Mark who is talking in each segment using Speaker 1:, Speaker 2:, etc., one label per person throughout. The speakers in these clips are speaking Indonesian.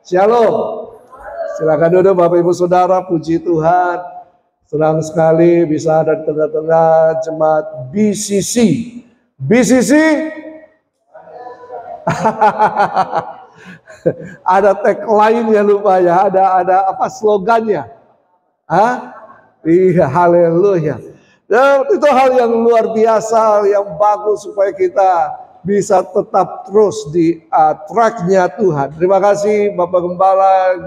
Speaker 1: Shalom. Silakan duduk Bapak Ibu Saudara, puji Tuhan. Senang sekali bisa ada di tengah-tengah jemaat BCC. BCC? Ada tagline ya lupa ya, ada apa slogannya? Iya, haleluya. Dan itu hal yang luar biasa, yang bagus supaya kita bisa tetap terus di tracknya Tuhan. Terima kasih Bapak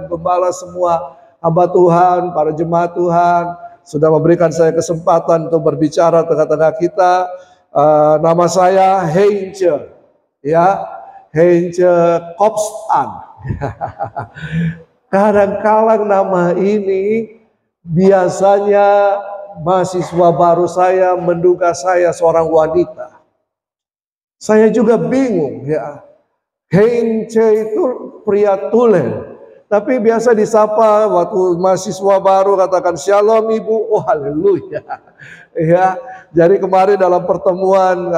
Speaker 1: Gembala semua, hamba Tuhan, para jemaat Tuhan, sudah memberikan saya kesempatan untuk berbicara tengah-tengah kita. Nama saya Heinze, ya, Heinze Kopstan. Kadang-kadang nama ini biasanya mahasiswa baru saya menduga saya seorang wanita. Saya juga bingung ya. Heinze itu pria tulen. Tapi biasa disapa waktu mahasiswa baru katakan shalom ibu. Oh haleluya. Ya, jadi kemarin dalam pertemuan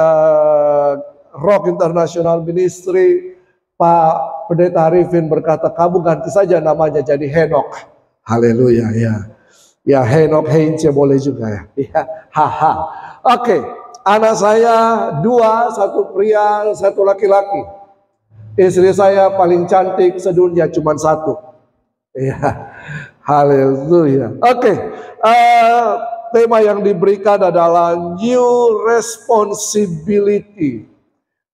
Speaker 1: Rock International Ministry, Pak Pendeta Arifin berkata kamu ganti saja namanya jadi Henok. Haleluya ya. Ya Henok Heinze boleh juga ya. Ya, haha. Oke, anak saya 2, 1 pria, 1 laki-laki. Istri saya paling cantik sedunia cuma 1. Ya, haleluya. Oke, tema yang diberikan adalah new responsibility,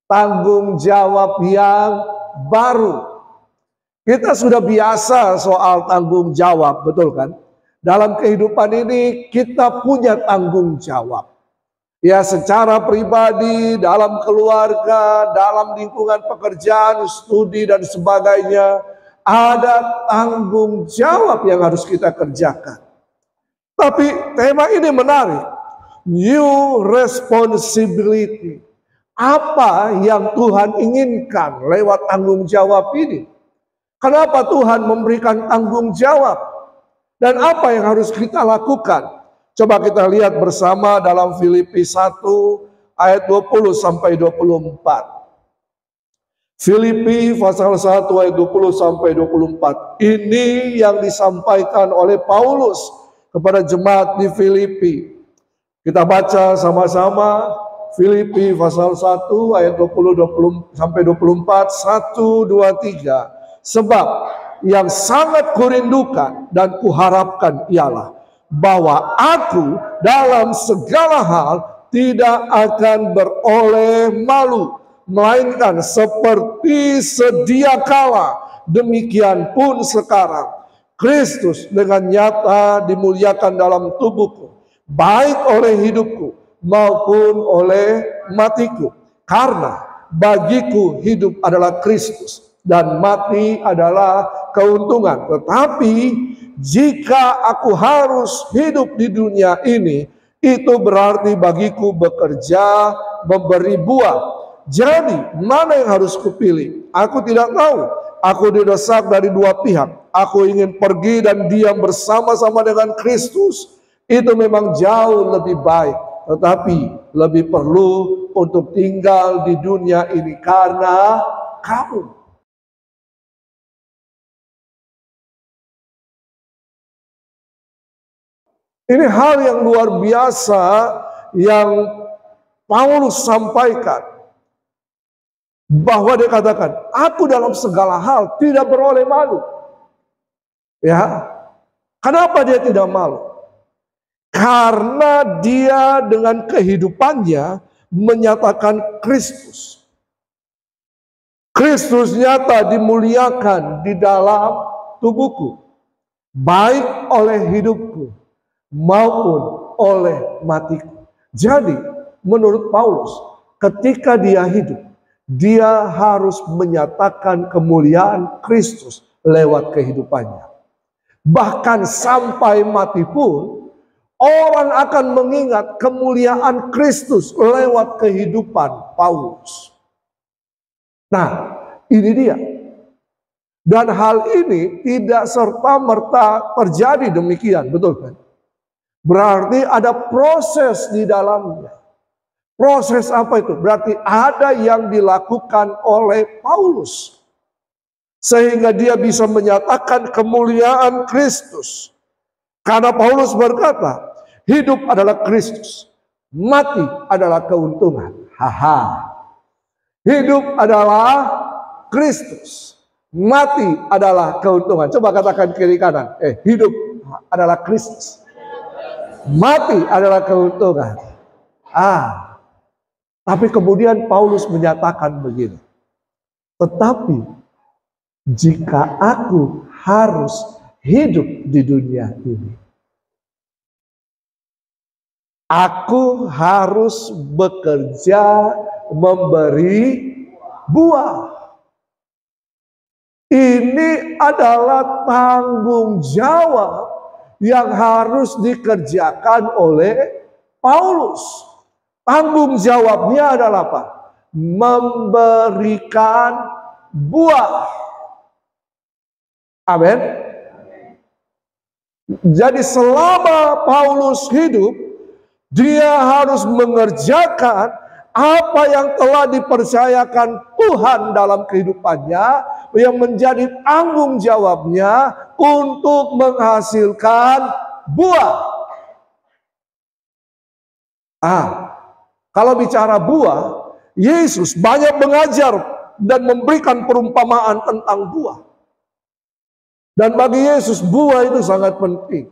Speaker 1: tanggung jawab yang baru. Kita sudah biasa soal tanggung jawab, betul kan? Dalam kehidupan ini kita punya tanggung jawab. Ya, secara pribadi, dalam keluarga, dalam lingkungan pekerjaan, studi dan sebagainya, ada tanggung jawab yang harus kita kerjakan. Tapi tema ini menarik. New responsibility. Apa yang Tuhan inginkan lewat tanggung jawab ini? Kenapa Tuhan memberikan tanggung jawab? Dan apa yang harus kita lakukan? Coba kita lihat bersama dalam Filipi 1 ayat 20 sampai 24. Filipi pasal 1 ayat 20 sampai 24. Ini yang disampaikan oleh Paulus kepada jemaat di Filipi. Kita baca sama-sama Filipi pasal 1 ayat 20 sampai 24. 1 2 3. Sebab yang sangat kurindukan dan kuharapkan ialah bahwa aku dalam segala hal tidak akan beroleh malu, melainkan seperti sedia kala, demikian pun sekarang Kristus dengan nyata dimuliakan dalam tubuhku, baik oleh hidupku maupun oleh matiku. Karena bagiku hidup adalah Kristus dan mati adalah keuntungan. Tetapi jika aku harus hidup di dunia ini, itu berarti bagiku bekerja, memberi buah. Jadi mana yang harus kupilih? Aku tidak tahu. Aku didesak dari 2 pihak. Aku ingin pergi dan diam bersama-sama dengan Kristus. Itu memang jauh lebih baik. Tetapi lebih perlu untuk tinggal di dunia ini karena kamu. Ini hal yang luar biasa yang Paulus sampaikan. Bahwa dia katakan, aku dalam segala hal tidak beroleh malu. Ya, kenapa dia tidak malu? Karena dia dengan kehidupannya menyatakan Kristus. Kristus nyata dimuliakan di dalam tubuhku. Baik oleh hidupku maupun oleh matiku. Jadi menurut Paulus, ketika dia hidup, dia harus menyatakan kemuliaan Kristus lewat kehidupannya. Bahkan sampai mati pun, orang akan mengingat kemuliaan Kristus lewat kehidupan Paulus. Nah, ini dia. Dan hal ini tidak serta-merta terjadi demikian, betul kan? Berarti ada proses di dalamnya. Proses apa itu? Berarti ada yang dilakukan oleh Paulus. sehingga dia bisa menyatakan kemuliaan Kristus. Karena Paulus berkata, hidup adalah Kristus, mati adalah keuntungan. Haha. Hidup adalah Kristus, mati adalah keuntungan. Coba katakan kiri kanan. Hidup adalah Kristus, mati adalah keuntungan. Tapi kemudian Paulus menyatakan begini. Tetapi jika aku harus hidup di dunia ini, aku harus bekerja memberi buah. Ini adalah tanggung jawab yang harus dikerjakan oleh Paulus. Tanggung jawabnya adalah apa? Memberikan buah. Amin. Jadi selama Paulus hidup, dia harus mengerjakan apa yang telah dipercayakan Tuhan dalam kehidupannya, yang menjadi tanggung jawabnya untuk menghasilkan buah. Kalau bicara buah, Yesus banyak mengajar dan memberikan perumpamaan tentang buah. Dan bagi Yesus buah itu sangat penting.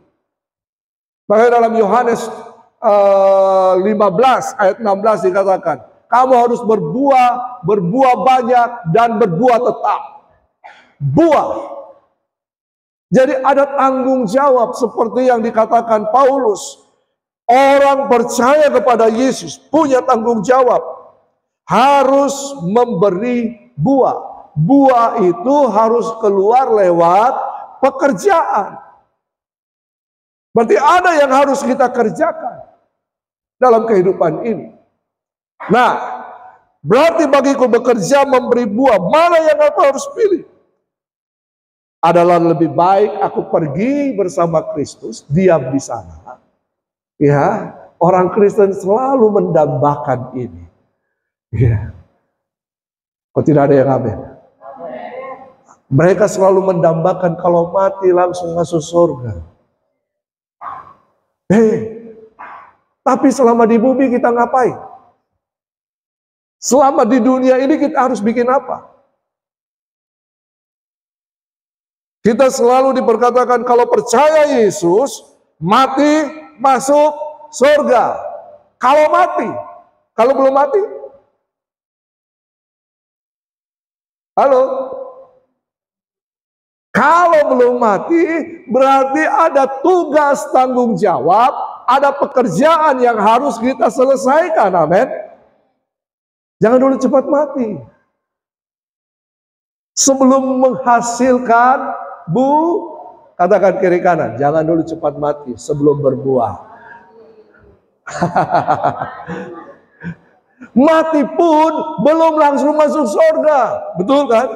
Speaker 1: Bahkan dalam Yohanes 15 ayat 16 dikatakan, kamu harus berbuah banyak dan berbuah tetap. Buah. Jadi ada tanggung jawab seperti yang dikatakan Paulus. Orang percaya kepada Yesus punya tanggung jawab. Harus memberi buah. Buah itu harus keluar lewat pekerjaan. Berarti ada yang harus kita kerjakan dalam kehidupan ini. Nah, berarti bagiku bekerja memberi buah, mana yang aku harus pilih? Adalah lebih baik aku pergi bersama Kristus, diam di sana. Ya, orang Kristen selalu mendambakan ini. Ya. Kok tidak ada yang amin? Mereka selalu mendambakan kalau mati langsung masuk surga. Tapi selama di bumi kita ngapain? Selama di dunia ini kita harus bikin apa? Kita selalu diperkatakan kalau percaya Yesus, mati masuk surga. Kalau mati, kalau belum mati? Halo? Kalau belum mati, berarti ada tugas tanggung jawab, ada pekerjaan yang harus kita selesaikan, amin. Jangan dulu cepat mati. Sebelum menghasilkan katakan kiri kanan, jangan dulu cepat mati sebelum berbuah. Mati pun belum langsung masuk surga, betul kan?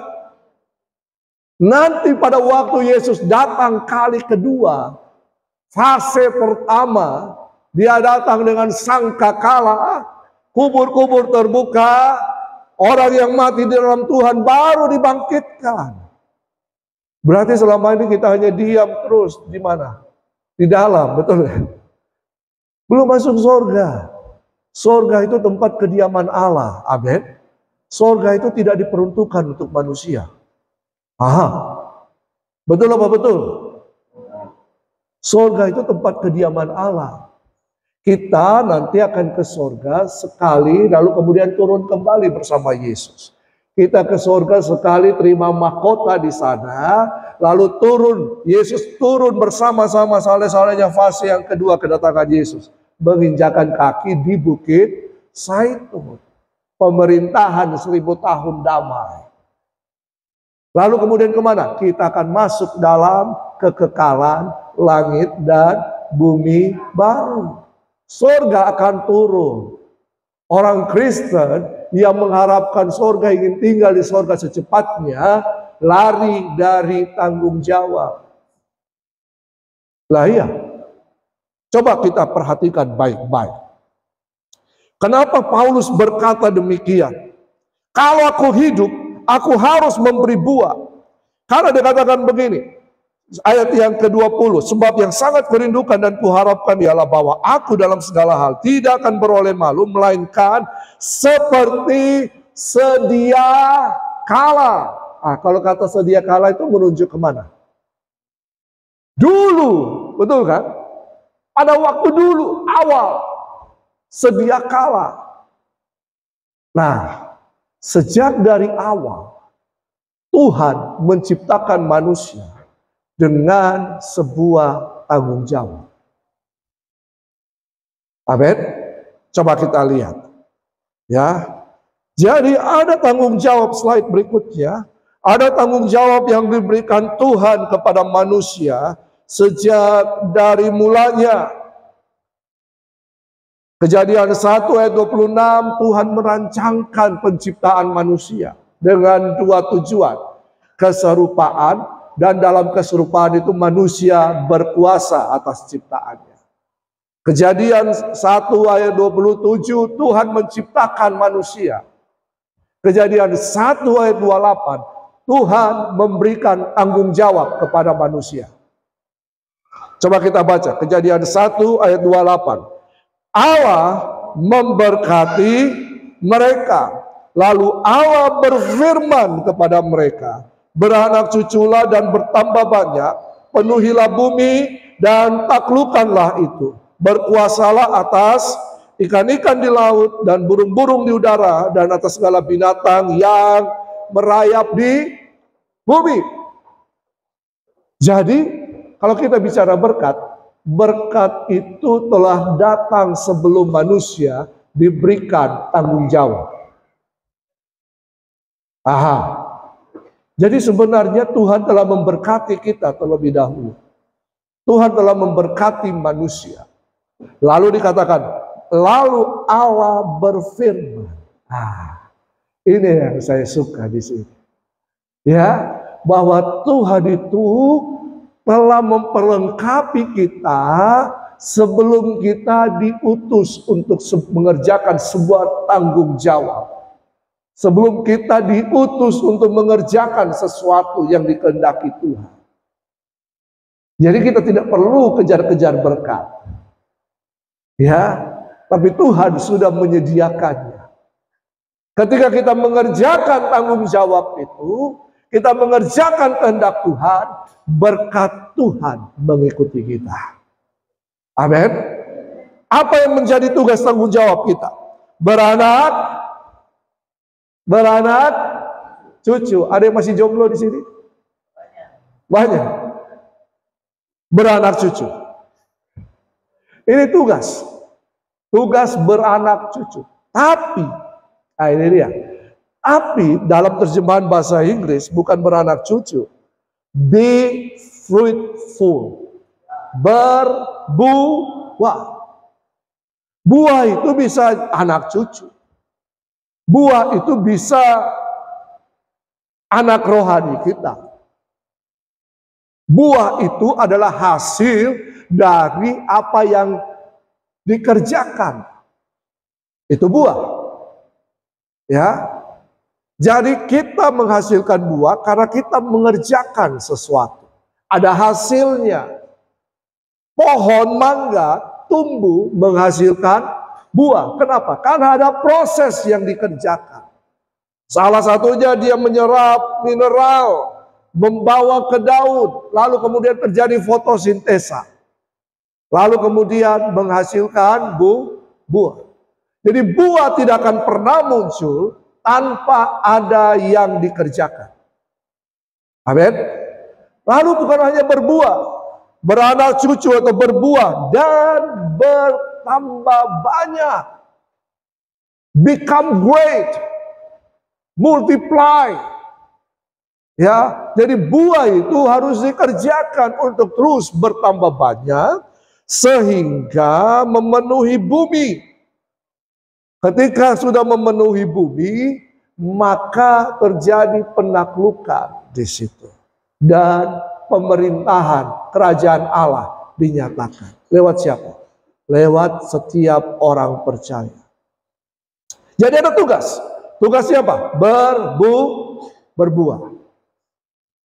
Speaker 1: Nanti pada waktu Yesus datang kali kedua, fase pertama, dia datang dengan sangkakala, kubur-kubur terbuka, orang yang mati di dalam Tuhan baru dibangkitkan. Berarti selama ini kita hanya diam terus, di mana? Di dalam, betul? Belum masuk surga. Surga itu tempat kediaman Allah, amin. Surga itu tidak diperuntukkan untuk manusia. Betul apa betul? Surga itu tempat kediaman Allah. Kita nanti akan ke surga sekali, lalu kemudian turun kembali bersama Yesus. Kita ke surga sekali, terima mahkota di sana, lalu turun. Yesus turun bersama-sama saleh-salehnya, fase yang kedua kedatangan Yesus. Menginjakan kaki di bukit Zaitun. Pemerintahan 1000 tahun damai. Lalu kemudian kemana? Kita akan masuk dalam kekekalan langit dan bumi baru. Surga akan turun. Orang Kristen yang mengharapkan surga, ingin tinggal di surga secepatnya, lari dari tanggung jawab. Lah iya. Coba kita perhatikan baik-baik. Kenapa Paulus berkata demikian? Kalau aku hidup, aku harus memberi buah. Karena dikatakan begini, ayat yang ke-20, sebab yang sangat kurindukan dan kuharapkan ialah bahwa aku dalam segala hal tidak akan beroleh malu, melainkan seperti sedia kala. Kalau kata sedia kala itu menunjuk kemana? Dulu, betul kan? Pada waktu dulu, awal, sedia kala. Nah, sejak dari awal, Tuhan menciptakan manusia dengan sebuah tanggung jawab. Amin. Coba kita lihat. Ya. Jadi ada tanggung jawab, slide berikutnya. Ada tanggung jawab yang diberikan Tuhan kepada manusia sejak dari mulanya. Kejadian 1 ayat 26, Tuhan merancangkan penciptaan manusia dengan dua tujuan. Keserupaan, dan dalam keserupaan itu manusia berkuasa atas ciptaannya. Kejadian 1 ayat 27, Tuhan menciptakan manusia. Kejadian 1 ayat 28, Tuhan memberikan tanggung jawab kepada manusia. Coba kita baca Kejadian 1 ayat 28. Allah memberkati mereka, lalu Allah berfirman kepada mereka, beranak cuculah dan bertambah banyak, penuhilah bumi dan taklukkanlah itu, berkuasalah atas ikan-ikan di laut dan burung-burung di udara dan atas segala binatang yang merayap di bumi. Jadi kalau kita bicara berkat, berkat itu telah datang sebelum manusia diberikan tanggung jawab. Jadi sebenarnya Tuhan telah memberkati kita terlebih dahulu. Tuhan telah memberkati manusia. Lalu dikatakan, lalu Allah berfirman. Ini yang saya suka di sini. Ya, bahwa Tuhan itu telah memperlengkapi kita sebelum kita diutus untuk mengerjakan sebuah tanggung jawab. Sebelum kita diutus untuk mengerjakan sesuatu yang dikehendaki Tuhan. Jadi kita tidak perlu kejar-kejar berkat. Ya, tapi Tuhan sudah menyediakannya. Ketika kita mengerjakan tanggung jawab itu, kita mengerjakan kehendak Tuhan, berkat Tuhan mengikuti kita. Amin. Apa yang menjadi tugas tanggung jawab kita? Beranak cucu. Ada yang masih jomblo di sini? Banyak. Beranak cucu. Ini tugas. Tugas beranak cucu. Tapi ini dia. Tapi dalam terjemahan bahasa Inggris bukan beranak cucu. Be fruitful. Berbuah. Buah itu bisa anak cucu. Buah itu bisa anak rohani kita. Buah itu adalah hasil dari apa yang dikerjakan. Itu buah. Ya, jadi kita menghasilkan buah karena kita mengerjakan sesuatu. Ada hasilnya. Pohon mangga tumbuh menghasilkan buah. Kenapa? Karena ada proses yang dikerjakan. Salah satunya dia menyerap mineral, membawa ke daun, lalu kemudian terjadi fotosintesa. Lalu kemudian menghasilkan buah. Jadi buah tidak akan pernah muncul tanpa ada yang dikerjakan. Amin. Lalu bukan hanya berbuah, beranak cucu atau berbuah dan bertambah banyak. Become great. Multiply. Ya, jadi buah itu harus dikerjakan untuk terus bertambah banyak sehingga memenuhi bumi. Ketika sudah memenuhi bumi, maka terjadi penaklukan di situ. Dan pemerintahan kerajaan Allah dinyatakan. Lewat siapa? Lewat setiap orang percaya. Jadi ada tugas. Tugasnya apa? Berbuah.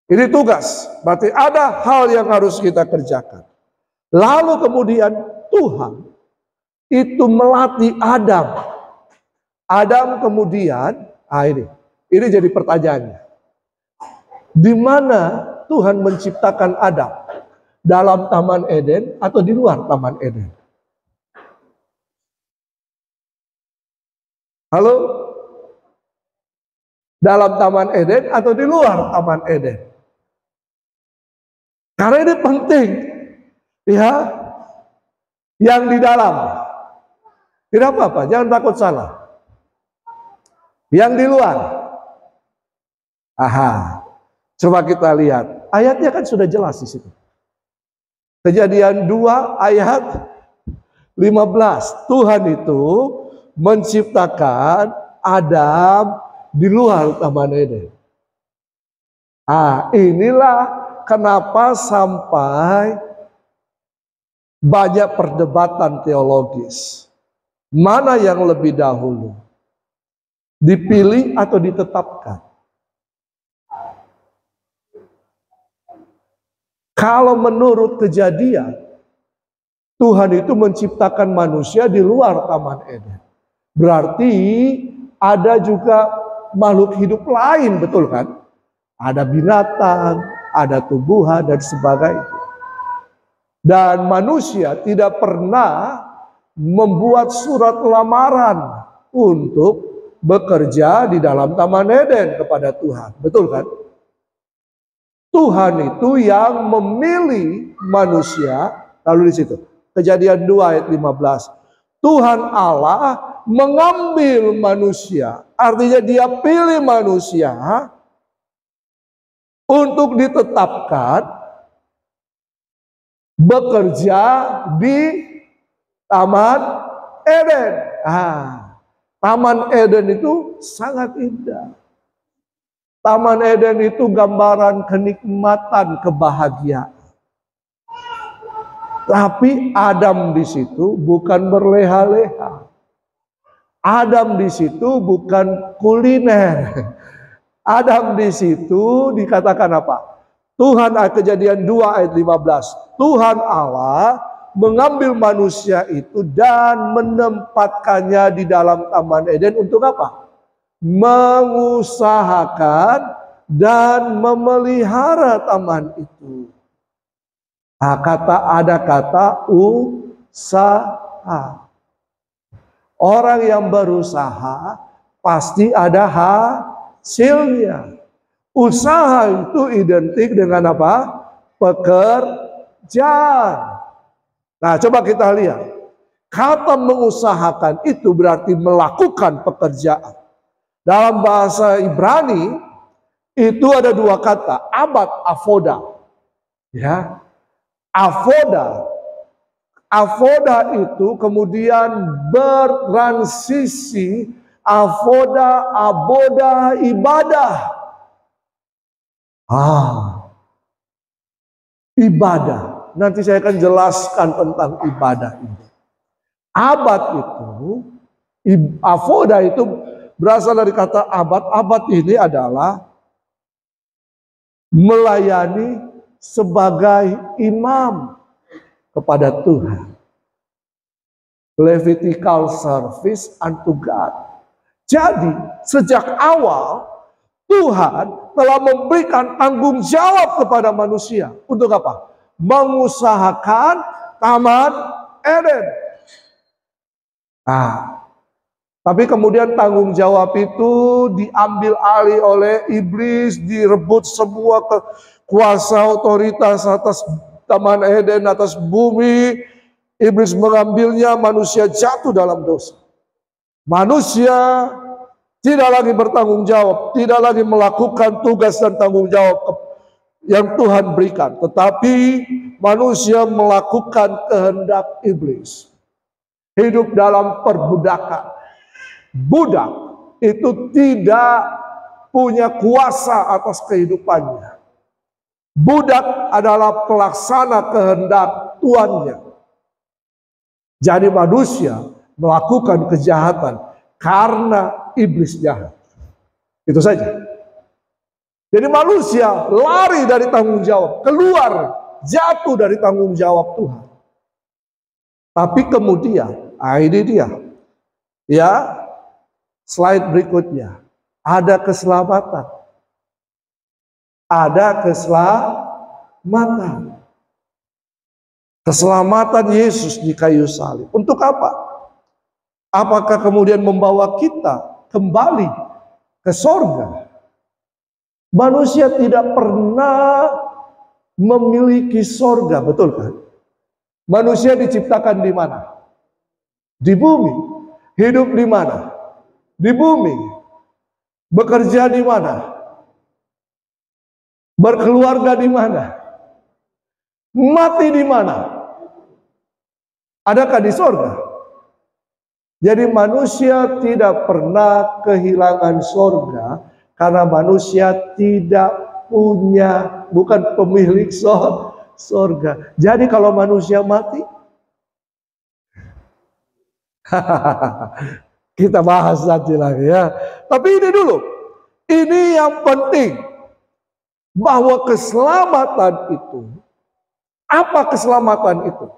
Speaker 1: Ini tugas, berarti ada hal yang harus kita kerjakan. Lalu kemudian Tuhan itu melatih Adam. Adam kemudian, ini jadi pertanyaannya. Di mana Tuhan menciptakan Adam? Dalam Taman Eden atau di luar Taman Eden? Halo? Dalam Taman Eden atau di luar Taman Eden? Karena ini penting, ya, yang di dalam. Tidak apa-apa, jangan takut salah. Yang di luar. Coba kita lihat. Ayatnya kan sudah jelas di situ. Kejadian 2 ayat 15. Tuhan itu menciptakan Adam di luar Taman Eden. Inilah kenapa sampai banyak perdebatan teologis. Mana yang lebih dahulu? Dipilih atau ditetapkan? Kalau menurut Kejadian, Tuhan itu menciptakan manusia di luar Taman Eden. Berarti ada juga makhluk hidup lain, betul kan? Ada binatang, ada tumbuhan dan sebagainya. Dan manusia tidak pernah membuat surat lamaran untuk bekerja di dalam Taman Eden kepada Tuhan. Betul kan? Tuhan itu yang memilih manusia. Lalu di situ Kejadian 2 ayat 15. Tuhan Allah mengambil manusia. Artinya dia pilih manusia untuk ditetapkan bekerja di Taman Eden. Taman Eden itu sangat indah. Taman Eden itu gambaran kenikmatan, kebahagiaan. Tapi Adam di situ bukan berleha-leha. Adam di situ bukan kuliner. Adam di situ dikatakan apa? Tuhan, Kejadian 2 ayat 15. Tuhan Allah mengambil manusia itu dan menempatkannya di dalam Taman Eden untuk apa? Mengusahakan dan memelihara taman itu. Ada kata usaha. Orang yang berusaha pasti ada hasilnya. Usaha itu identik dengan apa? Pekerjaan. Nah, coba kita lihat. Kata mengusahakan itu berarti melakukan pekerjaan. Dalam bahasa Ibrani itu ada 2 kata, abad, avoda. Ya. Avoda itu kemudian bertransisi aboda, ibadah. Ibadah. Nanti saya akan jelaskan tentang ibadah ini. Abad itu, avoda itu berasal dari kata abad. Abad ini adalah melayani sebagai imam kepada Tuhan. Levitical service unto God. Jadi sejak awal Tuhan telah memberikan tanggung jawab kepada manusia. Untuk apa? Mengusahakan Taman Eden. Tapi kemudian tanggung jawab itu diambil alih oleh iblis, direbut semua kuasa otoritas atas Taman Eden, atas bumi. Iblis mengambilnya, manusia jatuh dalam dosa. Manusia tidak lagi bertanggung jawab, tidak lagi melakukan tugas dan tanggung jawab yang Tuhan berikan. Tetapi manusia melakukan kehendak iblis. Hidup dalam perbudakan. Budak itu tidak punya kuasa atas kehidupannya. Budak adalah pelaksana kehendak tuannya. Jadi manusia melakukan kejahatan karena iblis jahat. Itu saja. Jadi manusia lari dari tanggung jawab, keluar, jatuh dari tanggung jawab Tuhan. Tapi kemudian, ini dia. Ya, slide berikutnya. Ada keselamatan. Ada keselamatan. Keselamatan Yesus di kayu salib. Untuk apa? Apakah kemudian membawa kita kembali ke sorga? Manusia tidak pernah memiliki sorga, betul kan? Manusia diciptakan di mana? Di bumi. Hidup di mana? Di bumi. Bekerja di mana? Berkeluarga di mana? Mati di mana? Adakah di sorga? Jadi manusia tidak pernah kehilangan sorga. Karena manusia tidak punya, bukan pemilik sorga. Jadi kalau manusia mati, kita bahas nanti lagi ya. Tapi ini dulu, ini yang penting, bahwa keselamatan itu, apa keselamatan itu?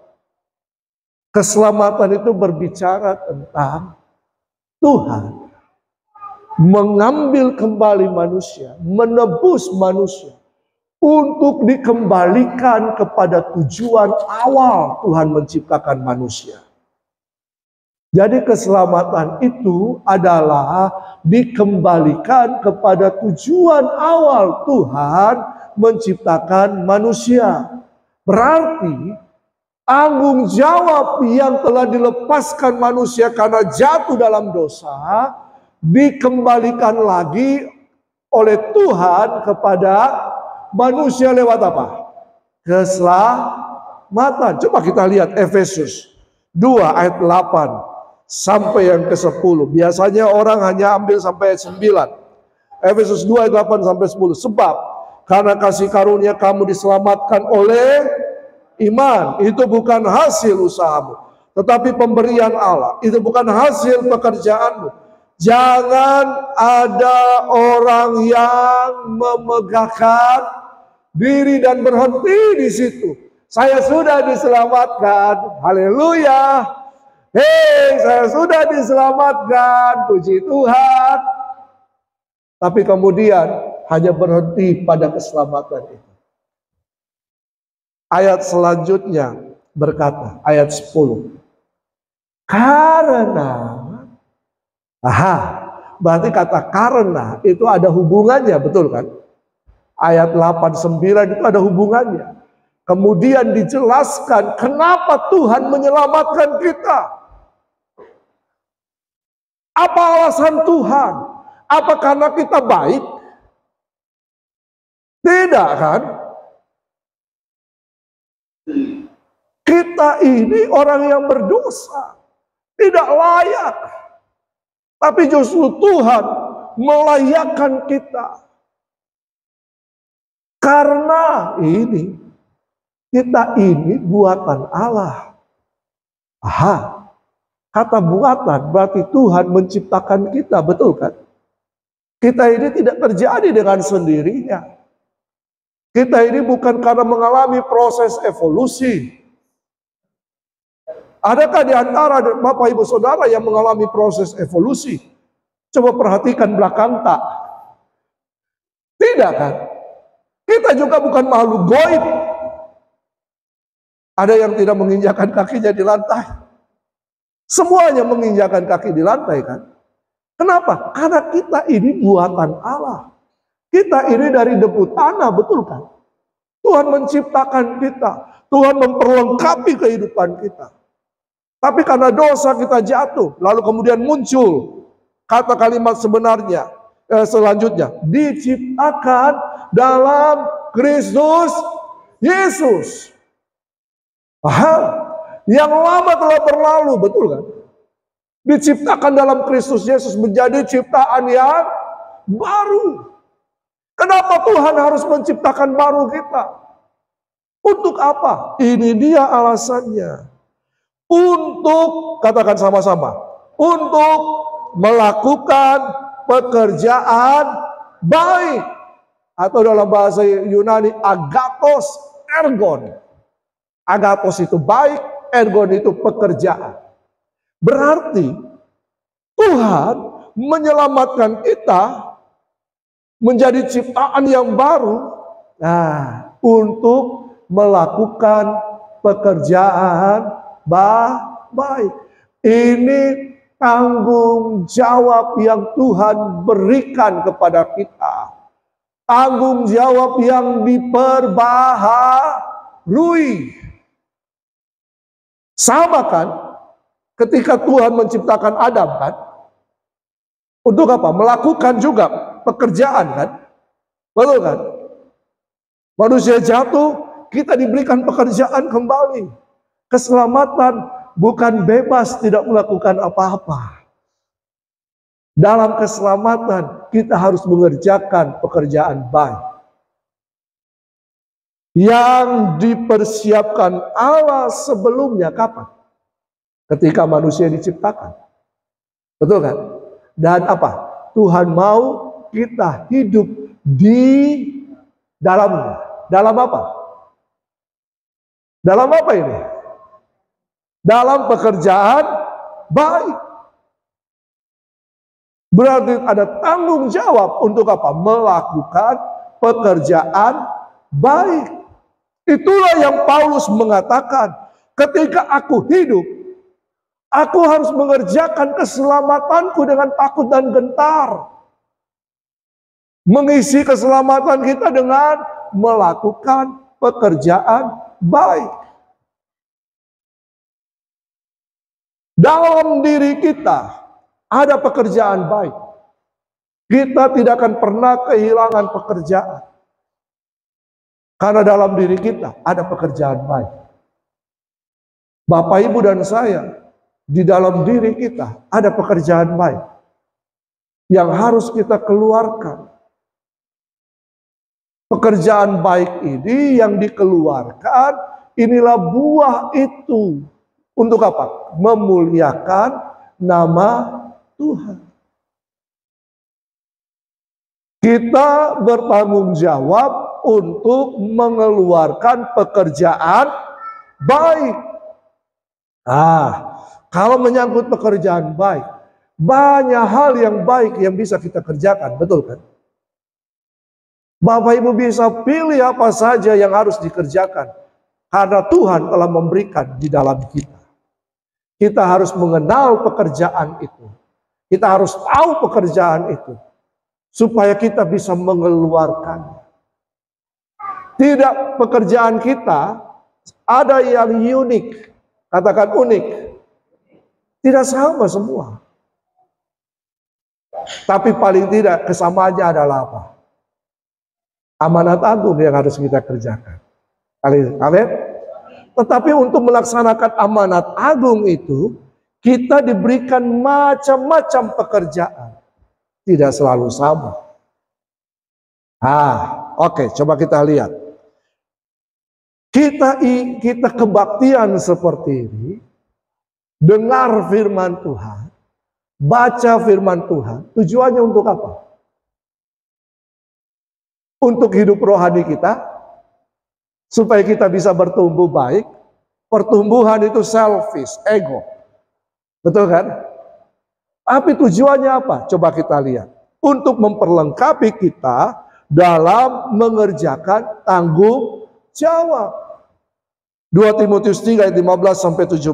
Speaker 1: Keselamatan itu berbicara tentang Tuhan mengambil kembali manusia, menebus manusia untuk dikembalikan kepada tujuan awal Tuhan menciptakan manusia. Jadi keselamatan itu adalah dikembalikan kepada tujuan awal Tuhan menciptakan manusia. Berarti tanggung jawab yang telah dilepaskan manusia karena jatuh dalam dosa dikembalikan lagi oleh Tuhan kepada manusia lewat apa? Keselamatan. Coba kita lihat Efesus 2 ayat 8 sampai yang ke-10. Biasanya orang hanya ambil sampai ayat 9. Efesus 2 ayat 8 sampai 10. Sebab karena kasih karunia kamu diselamatkan oleh iman. Itu bukan hasil usahamu, tetapi pemberian Allah. Itu bukan hasil pekerjaanmu. Jangan ada orang yang memegahkan diri dan berhenti di situ. Saya sudah diselamatkan, haleluya. Hei, saya sudah diselamatkan, puji Tuhan. Tapi kemudian hanya berhenti pada keselamatan itu. Ayat selanjutnya berkata, ayat 10. Karena berarti kata karena itu ada hubungannya, betul kan? Ayat 8-9 itu ada hubungannya. Kemudian dijelaskan kenapa Tuhan menyelamatkan kita. Apa alasan Tuhan? Apa karena kita baik? Tidak kan? Kita ini orang yang berdosa, tidak layak. Tapi justru Tuhan melayakkan kita. Karena kita ini buatan Allah. Kata buatan berarti Tuhan menciptakan kita, betul kan? Kita ini tidak terjadi dengan sendirinya. Kita ini bukan karena mengalami proses evolusi. Adakah di antara Bapak Ibu Saudara yang mengalami proses evolusi? Coba perhatikan belakang tak. Tidak kan? Kita juga bukan makhluk gaib. Ada yang tidak menginjakan kakinya di lantai. Semuanya menginjakan kaki di lantai kan? Kenapa? Karena kita ini buatan Allah. Kita ini dari debu tanah, betul kan? Tuhan menciptakan kita. Tuhan memperlengkapi kehidupan kita. Tapi karena dosa kita jatuh, lalu kemudian muncul kata kalimat sebenarnya selanjutnya, diciptakan dalam Kristus Yesus. Yang lama telah berlalu, betul kan? Diciptakan dalam Kristus Yesus menjadi ciptaan yang baru. Kenapa Tuhan harus menciptakan baru kita? Untuk apa? Ini dia alasannya. Untuk, katakan sama-sama, untuk melakukan pekerjaan baik. atau dalam bahasa Yunani agathos ergon. Agathos itu baik, ergon itu pekerjaan. Berarti Tuhan menyelamatkan kita menjadi ciptaan yang baru, untuk melakukan pekerjaan baik. Ini tanggung jawab yang Tuhan berikan kepada kita. Tanggung jawab yang diperbaharui. Sama kan ketika Tuhan menciptakan Adam kan? Untuk apa? Melakukan juga pekerjaan kan? Betul kan? Manusia jatuh, kita diberikan pekerjaan kembali. Keselamatan bukan bebas tidak melakukan apa-apa. Dalam keselamatan kita harus mengerjakan pekerjaan baik. Yang dipersiapkan Allah sebelumnya kapan? Ketika manusia diciptakan. Betul kan? Dan apa? Tuhan mau kita hidup di dalamnya. Dalam apa? Dalam apa ini? Dalam pekerjaan baik. Berarti ada tanggung jawab untuk apa? Melakukan pekerjaan baik. Itulah yang Paulus mengatakan, ketika aku hidup, aku harus mengerjakan keselamatanku dengan takut dan gentar. Mengisi keselamatan kita dengan melakukan pekerjaan baik. Dalam diri kita ada pekerjaan baik. Kita tidak akan pernah kehilangan pekerjaan. Karena dalam diri kita ada pekerjaan baik. Bapak, Ibu, dan saya, di dalam diri kita ada pekerjaan baik yang harus kita keluarkan. Pekerjaan baik ini yang dikeluarkan, inilah buah itu. Untuk apa? Memuliakan nama Tuhan. Kita bertanggung jawab untuk mengeluarkan pekerjaan baik. Kalau menyangkut pekerjaan baik, banyak hal yang baik yang bisa kita kerjakan, betul kan? Bapak Ibu bisa pilih apa saja yang harus dikerjakan. Karena Tuhan telah memberikan di dalam kita. Kita harus mengenal pekerjaan itu. Kita harus tahu pekerjaan itu. Supaya kita bisa mengeluarkannya. Tidak, pekerjaan kita ada yang unik. Katakan unik. Tidak sama semua. Tapi paling tidak kesamaannya adalah apa? Amanat agung yang harus kita kerjakan. Amin. Tetapi untuk melaksanakan amanat agung itu, kita diberikan macam-macam pekerjaan. Tidak selalu sama. Oke, coba kita lihat. Kita kebaktian seperti ini, dengar firman Tuhan, baca firman Tuhan, tujuannya untuk apa? Untuk hidup rohani kita, supaya kita bisa bertumbuh baik. Pertumbuhan itu selfish, ego. Betul kan? Tapi tujuannya apa? Coba kita lihat. Untuk memperlengkapi kita dalam mengerjakan tanggung jawab. 2 Timotius 3 ayat 15-17.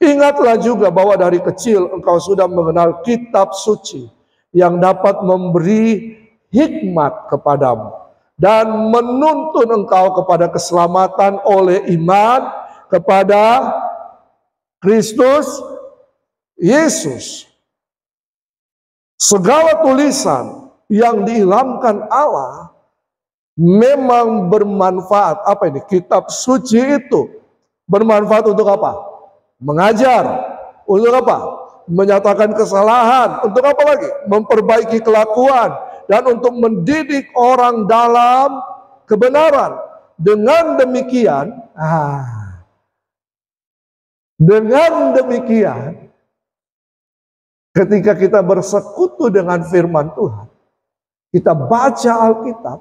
Speaker 1: Ingatlah juga bahwa dari kecil engkau sudah mengenal kitab suci yang dapat memberi hikmat kepadamu dan menuntun engkau kepada keselamatan oleh iman kepada Kristus Yesus. Segala tulisan yang diilhamkan Allah memang bermanfaat. Apa ini? Kitab suci itu bermanfaat untuk apa? Mengajar. Untuk apa? Menyatakan kesalahan. Untuk apa lagi? Memperbaiki kelakuan. Dan untuk mendidik orang dalam kebenaran. Dengan demikian, ketika kita bersekutu dengan firman Tuhan, Kita baca Alkitab,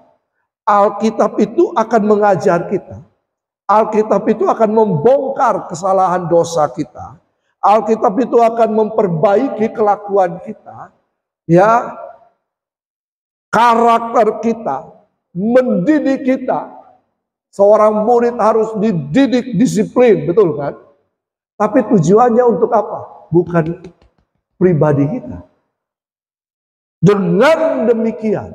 Speaker 1: Alkitab itu akan mengajar kita. Alkitab itu akan membongkar kesalahan dosa kita. Alkitab itu akan memperbaiki kelakuan kita. Ya, karakter kita, mendidik kita. Seorang murid harus dididik disiplin, betul kan? Tapi tujuannya untuk apa? Bukan pribadi kita. Dengan demikian,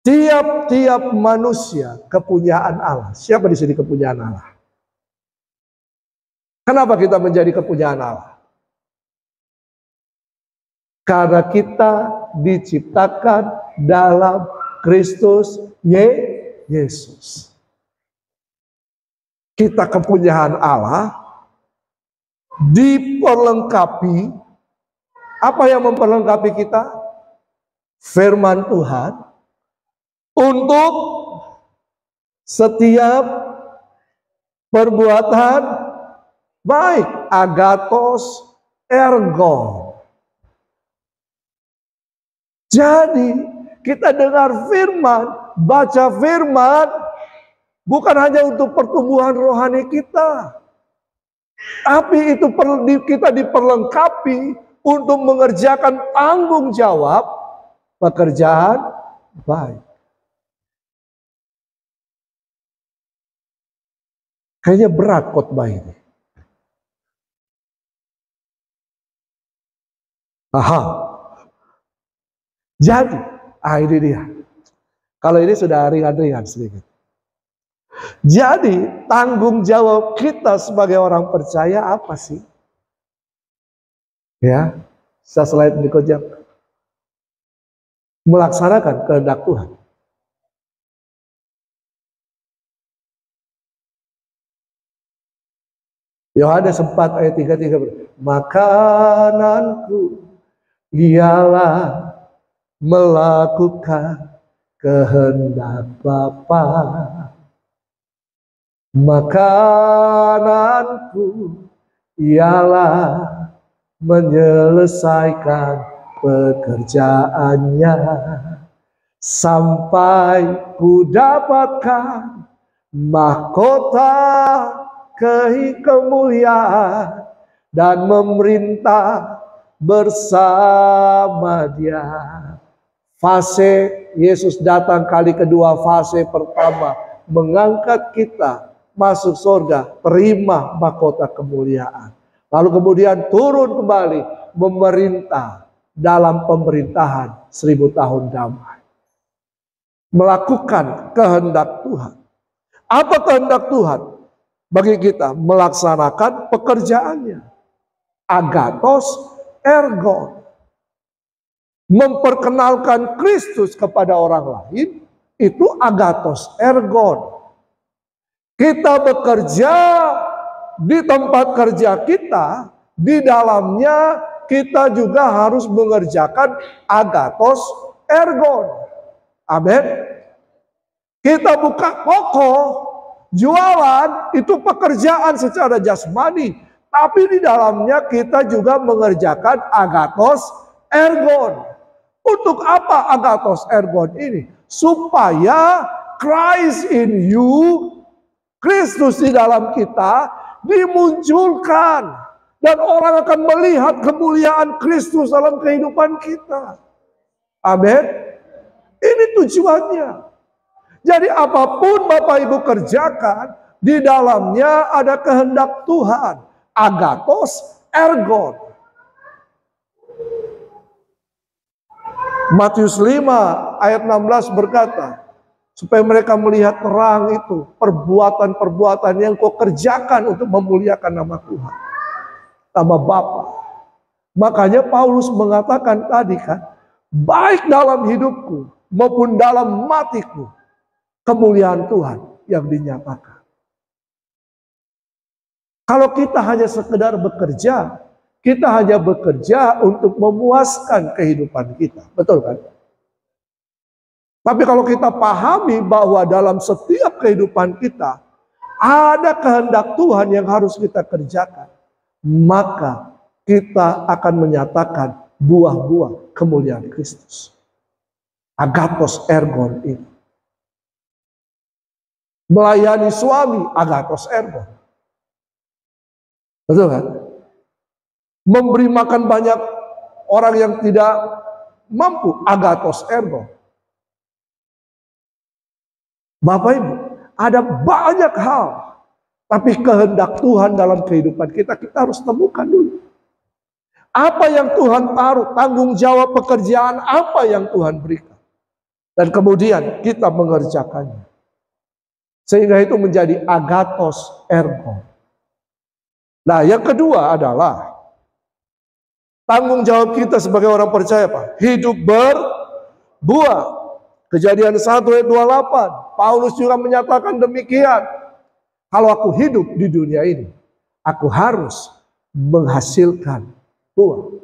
Speaker 1: tiap-tiap manusia kepunyaan Allah. Siapa di sini kepunyaan Allah? Kenapa kita menjadi kepunyaan Allah? Karena kita diciptakan dalam Kristus Yesus. Kita kepunyaan Allah diperlengkapi. Apa yang memperlengkapi kita? Firman Tuhan untuk setiap perbuatan baik, agathos ergon. Jadi kita dengar firman, baca firman, bukan hanya untuk pertumbuhan rohani kita, tapi itu kita diperlengkapi untuk mengerjakan tanggung jawab pekerjaan baik. Kayaknya berat khotbah ini. Aha. Jadi, ini dia. Kalau ini sudah ringan-ringan sedikit. Jadi, tanggung jawab kita sebagai orang percaya apa sih? Ya, slide berikutnya. Melaksanakan kehendak Tuhan. Yohanes 4 ayat 33. Makananku ialah melakukan kehendak Bapa. Makananku ialah menyelesaikan pekerjaannya sampai ku dapatkan mahkota kemuliaan dan memerintah bersama Dia. Fase Yesus datang kali kedua, fase pertama mengangkat kita masuk surga, terima mahkota kemuliaan. Lalu kemudian turun kembali memerintah dalam pemerintahan 1000 tahun damai. Melakukan kehendak Tuhan. Apa kehendak Tuhan? Bagi kita melaksanakan pekerjaannya. Agathos ergon. Memperkenalkan Kristus kepada orang lain, itu agathos ergon. Kita bekerja di tempat kerja kita, di dalamnya kita juga harus mengerjakan agathos ergon. Amin. Kita buka toko, jualan, itu pekerjaan secara jasmani. Tapi di dalamnya kita juga mengerjakan agathos ergon. Untuk apa agathos ergon ini? Supaya Christ in you, Kristus di dalam kita, dimunculkan. Dan orang akan melihat kemuliaan Kristus dalam kehidupan kita. Amin. Ini tujuannya. Jadi apapun Bapak Ibu kerjakan, di dalamnya ada kehendak Tuhan. Agathos ergon. Matius 5 ayat 16 berkata, supaya mereka melihat terang itu, perbuatan-perbuatan yang kau kerjakan untuk memuliakan nama Tuhan, nama Bapa. Makanya Paulus mengatakan tadi kan, baik dalam hidupku maupun dalam matiku, kemuliaan Tuhan yang dinyatakan. Kalau kita hanya sekedar bekerja, kita hanya bekerja untuk memuaskan kehidupan kita. Betul kan? Tapi kalau kita pahami bahwa dalam setiap kehidupan kita ada kehendak Tuhan yang harus kita kerjakan, maka kita akan menyatakan buah-buah kemuliaan Kristus. Agathos ergon ini. Melayani suami, agathos ergon. Betul kan? Memberi makan banyak orang yang tidak mampu, agathos ergon. Bapak Ibu, ada banyak hal, tapi kehendak Tuhan dalam kehidupan kita harus temukan dulu. Apa yang Tuhan taruh, tanggung jawab pekerjaan apa yang Tuhan berikan. Dan kemudian kita mengerjakannya. Sehingga itu menjadi agathos ergon. Nah, yang kedua adalah tanggung jawab kita sebagai orang percaya, Pak. Hidup berbuah. Kejadian 1 ayat 28. Paulus juga menyatakan demikian. Kalau aku hidup di dunia ini, aku harus menghasilkan buah.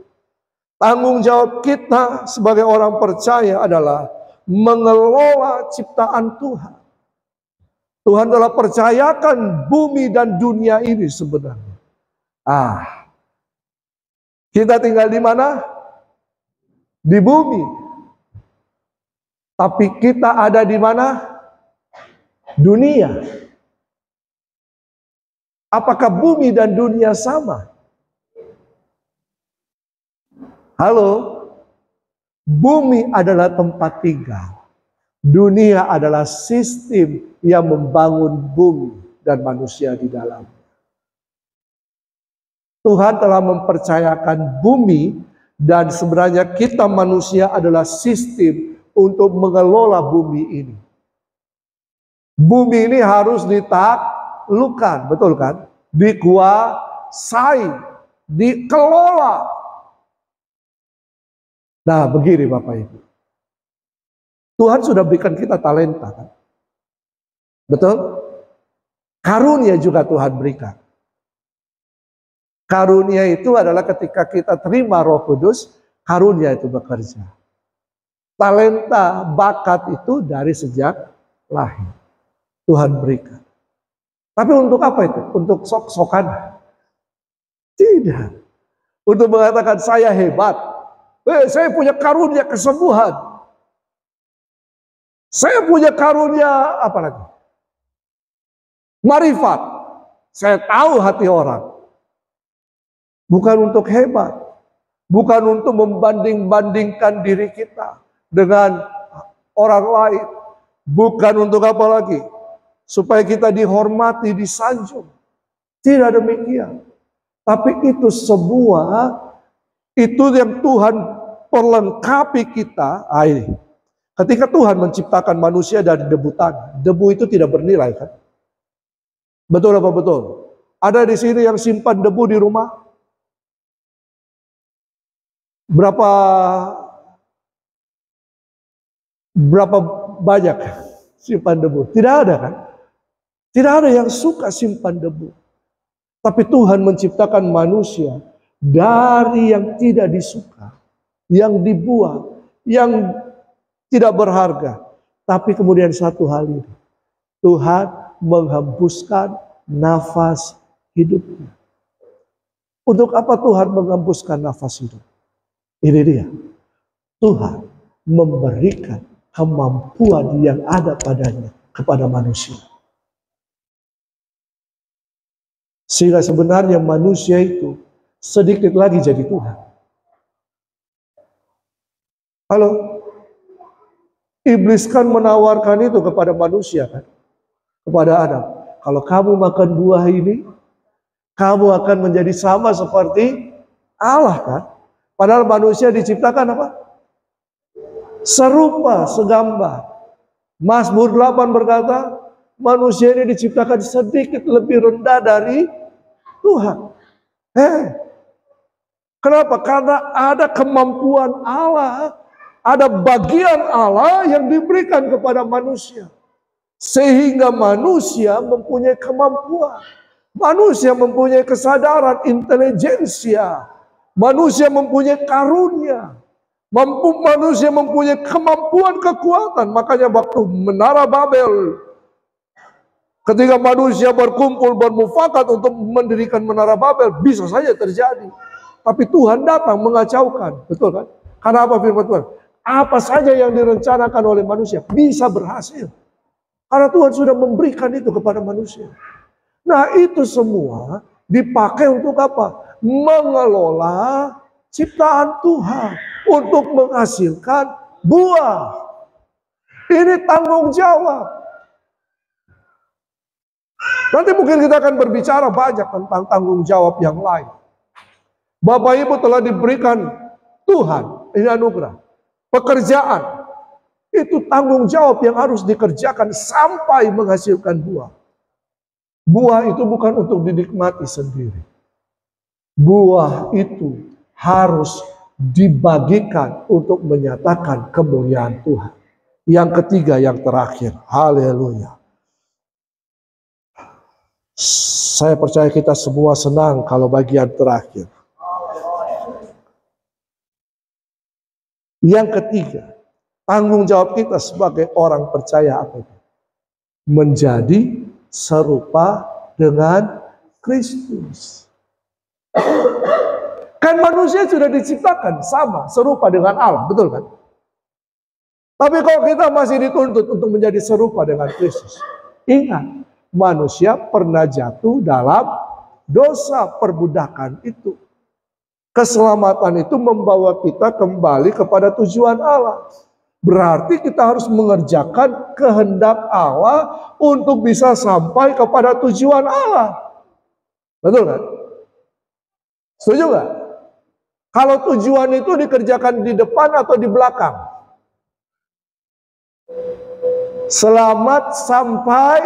Speaker 1: Tanggung jawab kita sebagai orang percaya adalah mengelola ciptaan Tuhan. Tuhan telah percayakan bumi dan dunia ini sebenarnya. Kita tinggal di mana? Di bumi. Tapi kita ada di mana? Dunia. Apakah bumi dan dunia sama? Halo? Bumi adalah tempat tinggal. Dunia adalah sistem yang membangun bumi dan manusia di dalam. Tuhan telah mempercayakan bumi dan sebenarnya kita manusia adalah sistem untuk mengelola bumi ini. Bumi ini harus ditaklukkan, betul kan? Dikuasai, dikelola. Nah, begini Bapak Ibu. Tuhan sudah berikan kita talenta, kan? Betul? Karunia juga Tuhan berikan. Karunia itu adalah ketika kita terima Roh Kudus, karunia itu bekerja. Talenta, bakat itu dari sejak lahir Tuhan berikan. Tapi untuk apa itu? Untuk sok-sokan? Tidak. Untuk mengatakan saya hebat. Saya punya karunia kesembuhan. Saya punya karunia apa lagi? Marifat. Saya tahu hati orang. Bukan untuk hebat. Bukan untuk membanding-bandingkan diri kita dengan orang lain. Bukan untuk apa lagi? Supaya kita dihormati, disanjung. Tidak demikian. Tapi itu semua, itu yang Tuhan perlengkapi kita. Ini. Ketika Tuhan menciptakan manusia dari debu tanah, debu itu tidak bernilai, kan? Betul apa betul? Ada di sini yang simpan debu di rumah? Berapa banyak simpan debu? Tidak ada, kan? Tidak ada yang suka simpan debu. Tapi Tuhan menciptakan manusia dari yang tidak disuka, yang dibuang, yang tidak berharga. Tapi kemudian satu hal ini, Tuhan menghembuskan nafas hidupnya. Untuk apa Tuhan menghembuskan nafas hidup? Ini dia. Tuhan memberikan kemampuan yang ada padanya kepada manusia. Sehingga sebenarnya manusia itu sedikit lagi jadi Tuhan. Halo? Iblis kan menawarkan itu kepada manusia, kan? Kepada Adam. Kalau kamu makan buah ini, kamu akan menjadi sama seperti Allah, kan? Padahal manusia diciptakan apa? Serupa, segambar. Mazmur 8 berkata, manusia ini diciptakan sedikit lebih rendah dari Tuhan. Kenapa? Karena ada kemampuan Allah, ada bagian Allah yang diberikan kepada manusia. Sehingga manusia mempunyai kemampuan. Manusia mempunyai kesadaran, intelijensia. Manusia mempunyai karunia. Manusia mempunyai kemampuan, kekuatan. Makanya waktu Menara Babel, ketika manusia berkumpul bermufakat untuk mendirikan Menara Babel, bisa saja terjadi. Tapi Tuhan datang mengacaukan. Betul kan? Karena apa firman Tuhan? Apa saja yang direncanakan oleh manusia bisa berhasil. Karena Tuhan sudah memberikan itu kepada manusia. Nah, itu semua dipakai untuk apa? Mengelola ciptaan Tuhan untuk menghasilkan buah. Ini tanggung jawab. Nanti mungkin kita akan berbicara banyak tentang tanggung jawab yang lain. Bapak Ibu telah diberikan Tuhan, ini anugerah, pekerjaan. Itu tanggung jawab yang harus dikerjakan sampai menghasilkan buah. Buah itu bukan untuk dinikmati sendiri. Buah itu harus dibagikan untuk menyatakan kemuliaan Tuhan. Yang ketiga, yang terakhir, haleluya. Saya percaya kita semua senang kalau bagian terakhir. Yang ketiga, tanggung jawab kita sebagai orang percaya apa itu? Menjadi serupa dengan Kristus. Kan manusia sudah diciptakan sama, serupa dengan Allah, betul kan? Tapi kalau kita masih dituntut untuk menjadi serupa dengan Kristus, ingat, manusia pernah jatuh dalam dosa perbudakan itu. Keselamatan itu membawa kita kembali kepada tujuan Allah. Berarti kita harus mengerjakan kehendak Allah untuk bisa sampai kepada tujuan Allah. Betul kan? Setuju nggak? Kalau tujuan itu dikerjakan di depan atau di belakang? Selamat sampai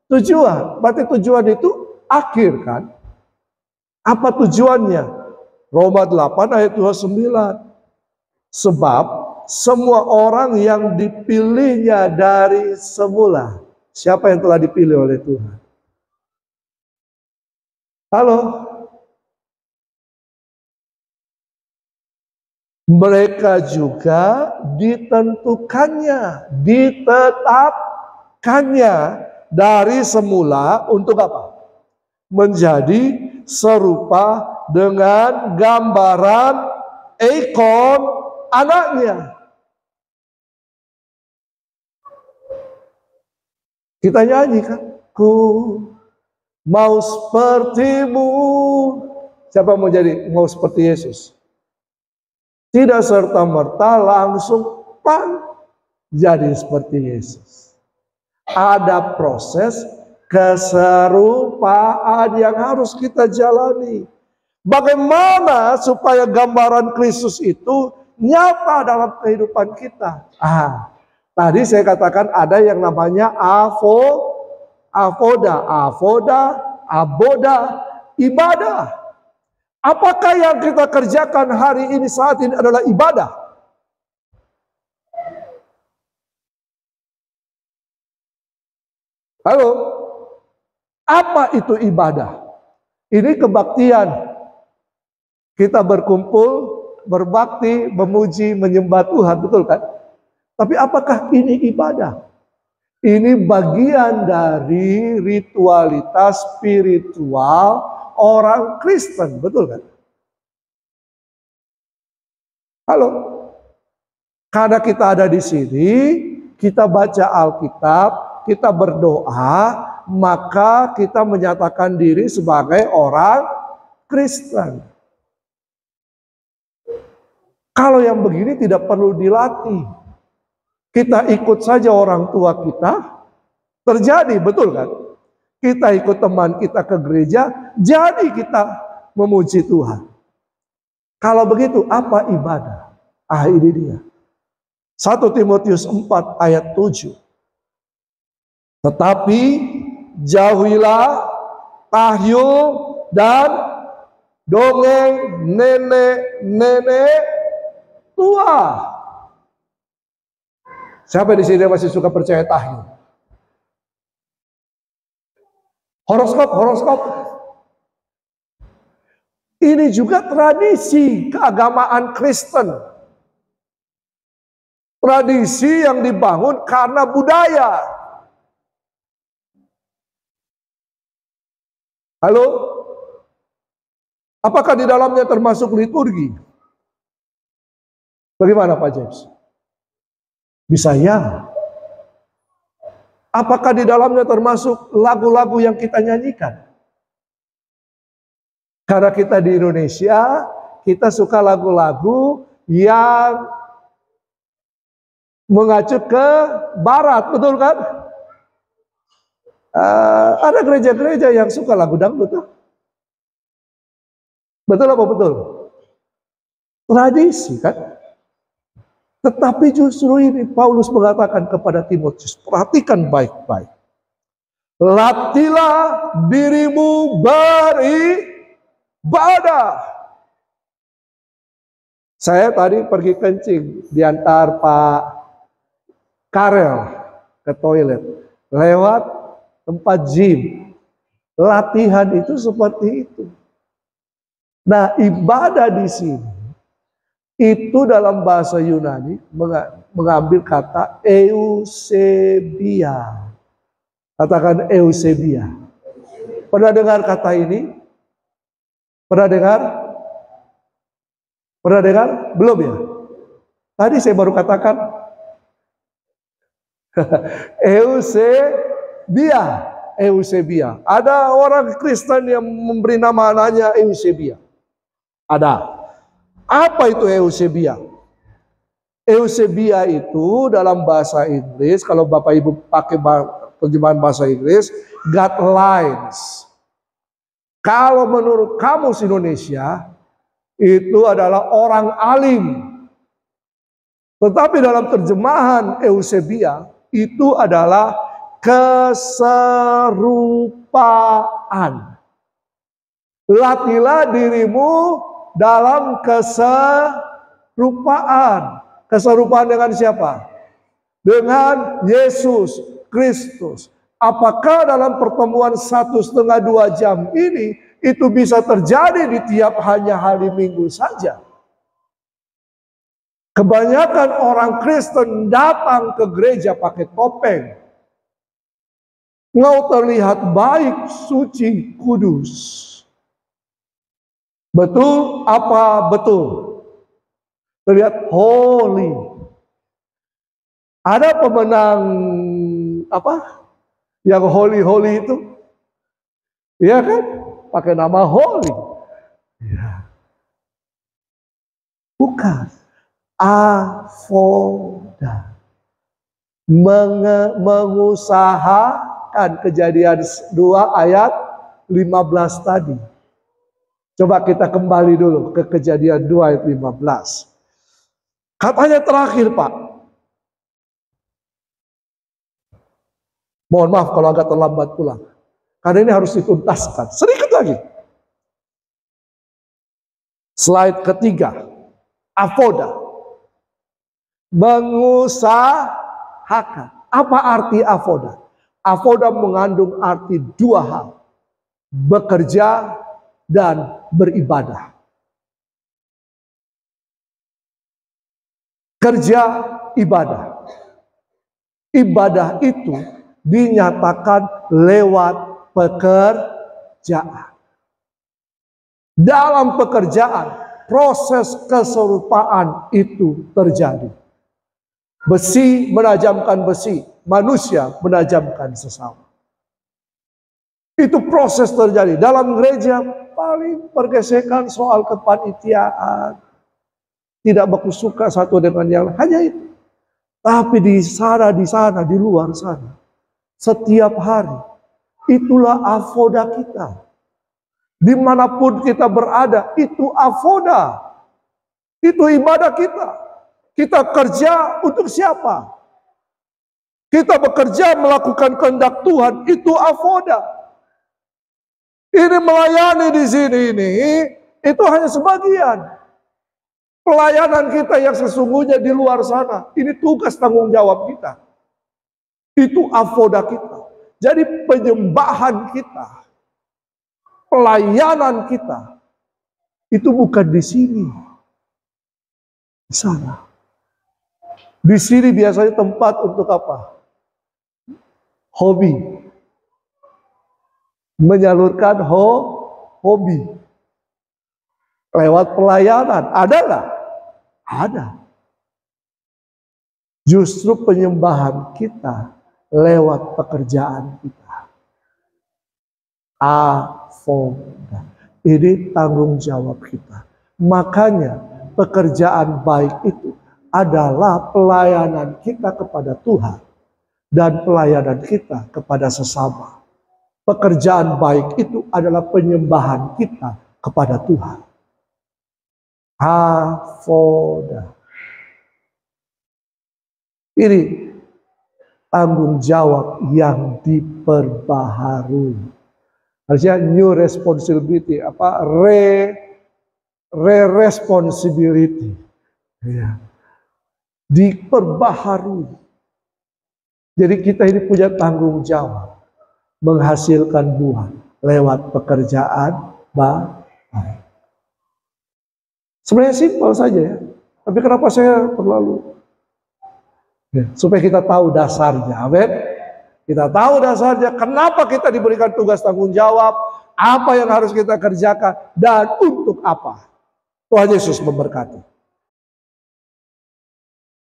Speaker 1: tujuan. Berarti tujuan itu akhir kan? Apa tujuannya? Roma 8 ayat 29. Sebab semua orang yang dipilihnya dari semula. Siapa yang telah dipilih oleh Tuhan? Halo? Mereka juga ditentukannya, ditetapkannya dari semula untuk apa? Menjadi serupa dengan gambaran ikon anaknya. Kita nyanyi kan? Ku mau sepertimu. Siapa mau seperti Yesus? Tidak serta-merta langsung jadi seperti Yesus. Ada proses keserupaan yang harus kita jalani. Bagaimana supaya gambaran Kristus itu nyata dalam kehidupan kita? Tadi saya katakan ada yang namanya aboda, ibadah. Apakah yang kita kerjakan hari ini saat ini adalah ibadah? Halo? Apa itu ibadah? Ini kebaktian. Kita berkumpul, berbakti, memuji, menyembah Tuhan, betul kan? Tapi apakah ini ibadah? Ini bagian dari ritualitas spiritual orang Kristen, betul kan? Halo? Karena kita ada di sini, kita baca Alkitab, kita berdoa, maka kita menyatakan diri sebagai orang Kristen. Kalau yang begini tidak perlu dilatih. Kita ikut saja orang tua kita, terjadi, betul kan? Kita ikut teman kita ke gereja, jadi kita memuji Tuhan. Kalau begitu, apa ibadah? Ini dia. 1 Timotius 4 ayat 7. Tetapi jauhilah tahyul dan dongeng nenek-nenek tua. Siapa di sini masih suka percaya tahyul? Horoskop. Ini juga tradisi keagamaan Kristen. Tradisi yang dibangun karena budaya. Halo? Apakah di dalamnya termasuk liturgi? Bagaimana Pak James? Bisa ya. Apakah di dalamnya termasuk lagu-lagu yang kita nyanyikan? Karena kita di Indonesia, kita suka lagu-lagu yang mengacu ke barat, betul kan? Ada gereja-gereja yang suka lagu dangdut. Betul apa betul? Tradisi kan? Tetapi justru ini Paulus mengatakan kepada Timotius, perhatikan baik-baik. Latihlah dirimu beribadah. Saya tadi pergi kencing diantar Pak Karel ke toilet. Lewat tempat gym. Latihan itu seperti itu. Nah, ibadah di sini itu dalam bahasa Yunani mengambil kata eusebia. Katakan eusebia. Pernah dengar kata ini? Pernah dengar? Pernah dengar? Belum ya? Tadi saya baru katakan eusebia. Eusebia. Ada orang Kristen yang memberi nama anaknya Eusebia. Ada. Apa itu Eusebia? Eusebia itu dalam bahasa Inggris, kalau Bapak Ibu pakai terjemahan bahasa Inggris, guidelines. Kalau menurut Kamus Indonesia, itu adalah orang alim. Tetapi dalam terjemahan Eusebia, itu adalah keserupaan. Latihlah dirimu dalam keserupaan. Keserupaan dengan siapa? Dengan Yesus Kristus. Apakah dalam pertemuan 1,5-2 jam ini itu bisa terjadi di tiap hanya hari Minggu saja? Kebanyakan orang Kristen datang ke gereja pakai topeng. Mau terlihat baik, suci, kudus. Betul apa betul? Terlihat holy. Ada pemenang apa? Yang holy itu? Iya kan? Pakai nama holy. Ya. Bukan. Avoda. Mengusahakan, Kejadian 2 ayat 15 tadi. Coba kita kembali dulu ke Kejadian 2 ayat 15. Katanya terakhir, Pak. Mohon maaf kalau agak terlambat pulang. Karena ini harus dituntaskan. Sedikit lagi. Slide ketiga. Avoda. Mengusahakan. Apa arti avoda? Avoda mengandung arti 2 hal. Bekerja dan beribadah. Kerja, ibadah. Ibadah itu dinyatakan lewat pekerjaan. Dalam pekerjaan, proses keserupaan itu terjadi. Besi menajamkan besi, manusia menajamkan sesama. Itu proses terjadi. Dalam gereja paling pergesekan soal kepanitiaan. Tidak baku suka satu dengan yang lain. Hanya itu. Tapi di sana, di luar sana. Setiap hari. Itulah avoda kita. Dimanapun kita berada, itu avoda. Itu ibadah kita. Kita kerja untuk siapa? Kita bekerja melakukan kehendak Tuhan, itu avoda. Ini melayani di sini ini, itu hanya sebagian. Pelayanan kita yang sesungguhnya di luar sana, ini tugas tanggung jawab kita. Itu avoda kita. Jadi penyembahan kita, pelayanan kita, itu bukan di sini, di sana. Di sini biasanya tempat untuk apa? Hobi. Menyalurkan hobi. Lewat pelayanan. Ada nggak? Ada. Justru penyembahan kita lewat pekerjaan kita. Avoda. Ini tanggung jawab kita. Makanya pekerjaan baik itu adalah pelayanan kita kepada Tuhan dan pelayanan kita kepada sesama. Pekerjaan baik itu adalah penyembahan kita kepada Tuhan. Avoda. Ini tanggung jawab yang diperbaharui. Harusnya new responsibility, re-responsibility. Ya. Diperbaharui. Jadi kita ini punya tanggung jawab menghasilkan buah lewat pekerjaan baik. Sebenarnya simpel saja ya. Tapi kenapa saya terlalu supaya kita tahu dasarnya, amin. Kita tahu dasarnya, kenapa kita diberikan tugas tanggung jawab, apa yang harus kita kerjakan, dan untuk apa. Tuhan Yesus memberkati.